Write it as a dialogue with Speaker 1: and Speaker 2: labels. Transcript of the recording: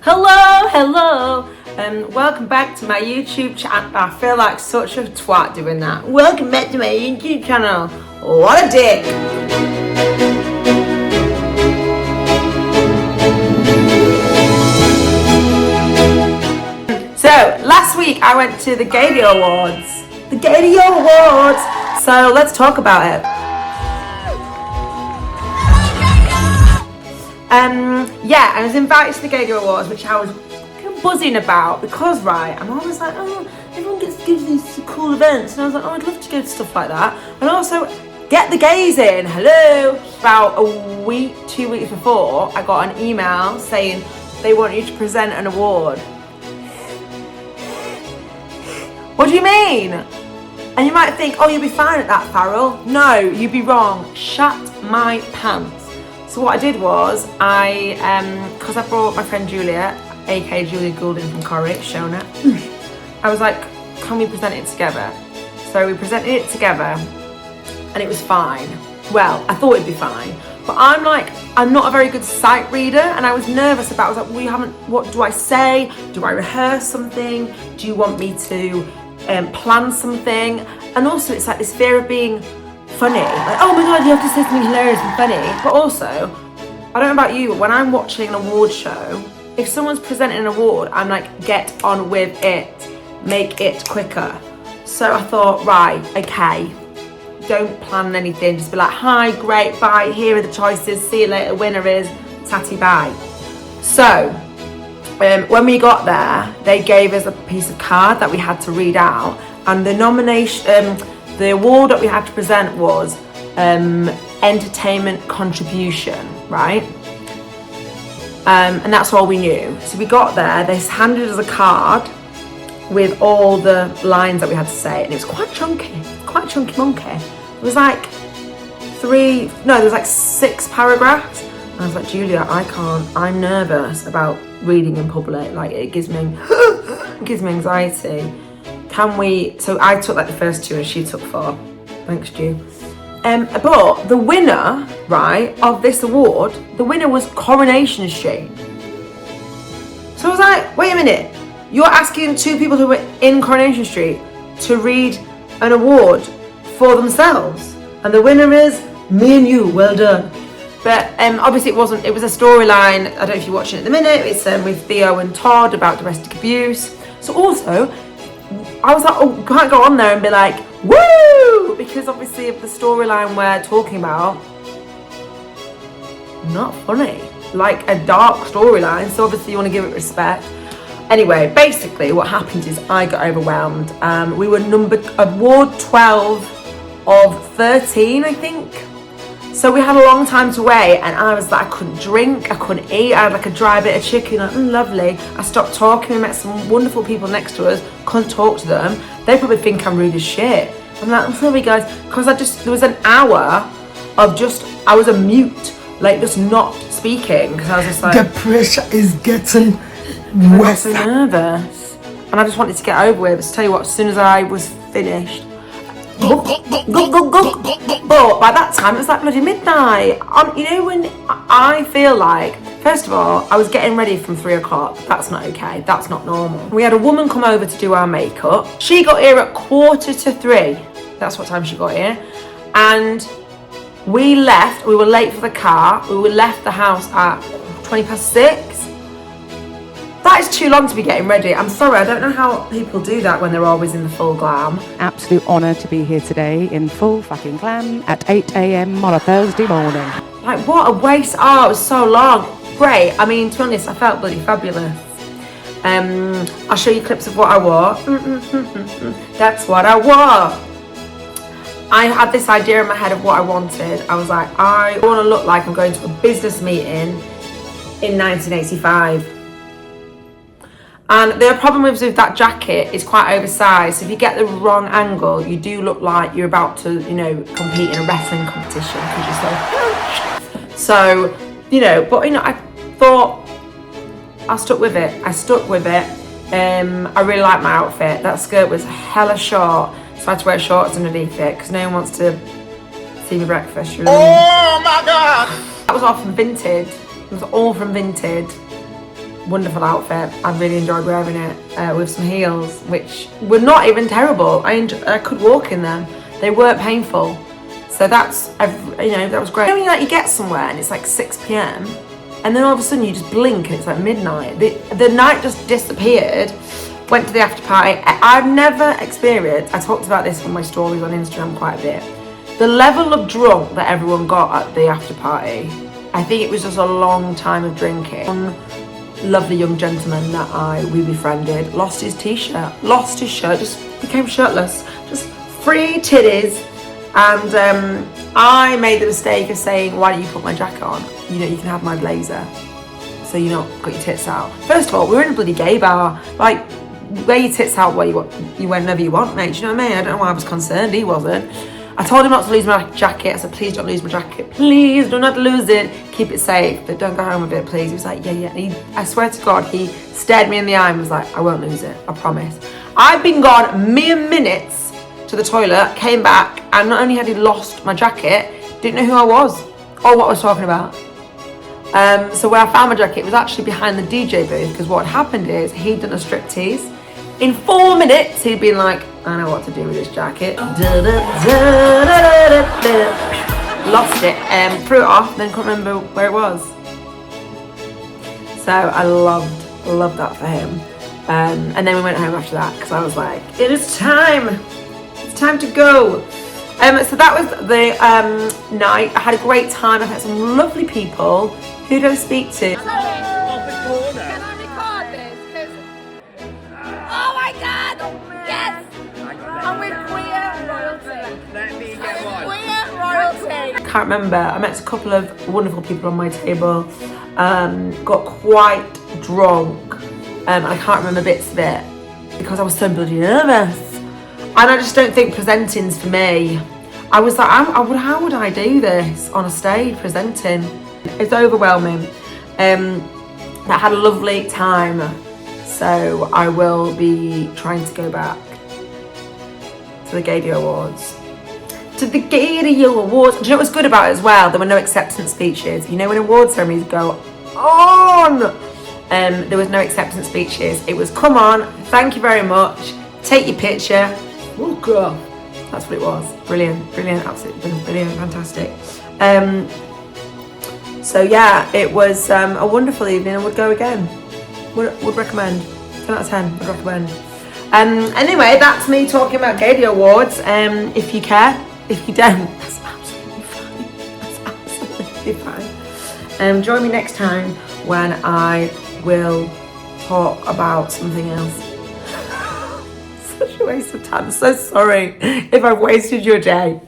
Speaker 1: Hello, welcome back to my YouTube channel. I feel like such a twat doing that. Welcome back to my YouTube channel. What a dick. So, last week I went to the Gaydio Awards. The Gaydio Awards! So, let's talk about it. Yeah, I was invited to the Gaydio Awards, which I was buzzing about because, right, I'm always like, oh, everyone gives these cool events, and I was like, oh, I'd love to go to stuff like that, and also get the gays in. Hello. About a week, 2 weeks before, I got an email saying they want you to present an award. What do you mean? And you might think, oh, you'll be fine at that, Farrell. No, you'd be wrong. Shut my pants. So what I did was, because I brought my friend Julia, aka Julia Goulding from Corrie, Shona, I was like, can we present it together? So we presented it together, and it was fine. Well, I thought it'd be fine, but I'm not a very good sight reader, and I was nervous about it. I was like, what do I say? Do I rehearse something? Do you want me to plan something? And also it's like this fear of being funny, like, oh my god, you have to say something hilarious and funny. But also, I don't know about you, but when I'm watching an award show, if someone's presenting an award, I'm like, get on with it, make it quicker. So I thought, right, okay, don't plan anything, just be like, hi, great, bye, here are the choices, see you later, winner is tatty bye. So when we got there, they gave us a piece of card that we had to read out, and the award that we had to present was entertainment contribution, right? And that's all we knew. So we got there, they handed us a card with all the lines that we had to say, and it was quite chunky monkey. It was like there was like 6 paragraphs. And I was like, Julia, I'm nervous about reading in public, like it gives me anxiety. So I took like the first 2 and she took 4. Thanks, Ju. But the winner, right, of this award, the winner was Coronation Street. So I was like, wait a minute, you're asking 2 people who were in Coronation Street to read an award for themselves, and the winner is me and you, well done. But obviously it was a storyline, I don't know if you're watching it at the minute, it's with Theo and Todd about domestic abuse. So also, I was like, oh, can't go on there and be like, woo! Because obviously of the storyline we're talking about, not funny. Like a dark storyline, so obviously you want to give it respect. Anyway, basically what happened is I got overwhelmed. We were award 12 of 13, I think. So we had a long time to wait, and I was like, I couldn't drink, I couldn't eat, I had like a dry bit of chicken, like, lovely. I stopped talking, we met some wonderful people next to us, couldn't talk to them. They probably think I'm rude as shit. I'm like, I'm sorry guys, because there was an hour of I was a mute, like just not speaking, because I was just like,
Speaker 2: the pressure is getting
Speaker 1: I was so nervous, and I just wanted to get over with. So tell you what, as soon as I was finished, but by that time it was like bloody midnight. You know, when I feel like, first of all, I was getting ready from 3 o'clock. That's not okay, that's not normal. We had a woman come over to do our makeup. She got here at 2:45. That's what time she got here. And we were late for the car. We left the house at 6:20. That is too long to be getting ready. I'm sorry, I don't know how people do that when they're always in the full glam.
Speaker 3: Absolute honour to be here today in full fucking glam at 8 a.m. on a Thursday morning.
Speaker 1: Like, what a waste. Oh, it was so long. Great. I mean, to be honest, I felt bloody fabulous. I'll show you clips of what I wore. That's what I wore. I had this idea in my head of what I wanted. I was like, I want to look like I'm going to a business meeting in 1985. And the problem with that jacket is quite oversized. So if you get the wrong angle, you do look like you're about to, compete in a wrestling competition because you're so huge. So, but I thought I stuck with it. I really like my outfit. That skirt was hella short, so I had to wear shorts underneath it because no one wants to see me breakfast. You know what I mean?
Speaker 2: Oh my god!
Speaker 1: That was all from Vinted. It was all from Vinted. wonderful outfit. I really enjoyed wearing it with some heels, which were not even terrible. I could walk in them. They weren't painful. So that's, that was great. You know, you get somewhere and it's like 6 p.m. and then all of a sudden you just blink and it's like midnight. The night just disappeared. Went to the after party. I've never experienced, I talked about this on my stories on Instagram quite a bit, the level of drunk that everyone got at the after party. I think it was just a long time of drinking. One lovely young gentleman that we befriended lost his t-shirt, lost his shirt, just became shirtless, just free titties. And I made the mistake of saying, why don't you put my jacket on? You know, you can have my blazer, so you're not got your tits out. First of all, we were in a bloody gay bar. Like, wear your tits out where you whenever you want, mate. Do you know what I mean? I don't know why I was concerned. He wasn't. I told him not to lose my jacket. I said, please don't lose my jacket. Please do not lose it. Keep it safe, but don't go home with it, please. He was like, yeah. I swear to God, he stared me in the eye and was like, I won't lose it. I promise. I've been gone mere minutes to the toilet, came back, and not only had he lost my jacket, didn't know who I was or what I was talking about. So where I found my jacket was actually behind the DJ booth, because what had happened is he'd done a striptease. In 4 minutes, he'd been like, I know what to do with this jacket. Lost it, threw it off, then couldn't remember where it was. So I loved that for him. And then we went home after that, because I was like, it is time. It's time to go. So that was the night. I had a great time. I met some lovely people. Who did I speak to?
Speaker 4: Can I record this? Oh my God! Yes! I'm with queer royalty.
Speaker 5: Let me get one.
Speaker 4: Queer royalty.
Speaker 1: I can't remember. I met a couple of wonderful people on my table. Got quite drunk. I can't remember bits of it because I was so bloody nervous. And I just don't think presenting's for me. I was like, how would I do this on a stage presenting? It's overwhelming. I had a lovely time, so I will be trying to go back to the Gaydio Awards. To the Gaydio Awards. Do you know what's good about it as well? There were no acceptance speeches. You know when award ceremonies go on? There was no acceptance speeches. It was, come on, thank you very much, take your picture, walk off. That's what it was. Brilliant, absolutely brilliant, fantastic. So yeah, it was a wonderful evening. I would go again. Would recommend. 10 out of 10, would recommend. Anyway, that's me talking about Gaydio Awards. If you care, if you don't, that's absolutely fine. That's absolutely fine. Join me next time when I will talk about something else. Such a waste of time. I'm so sorry if I've wasted your day.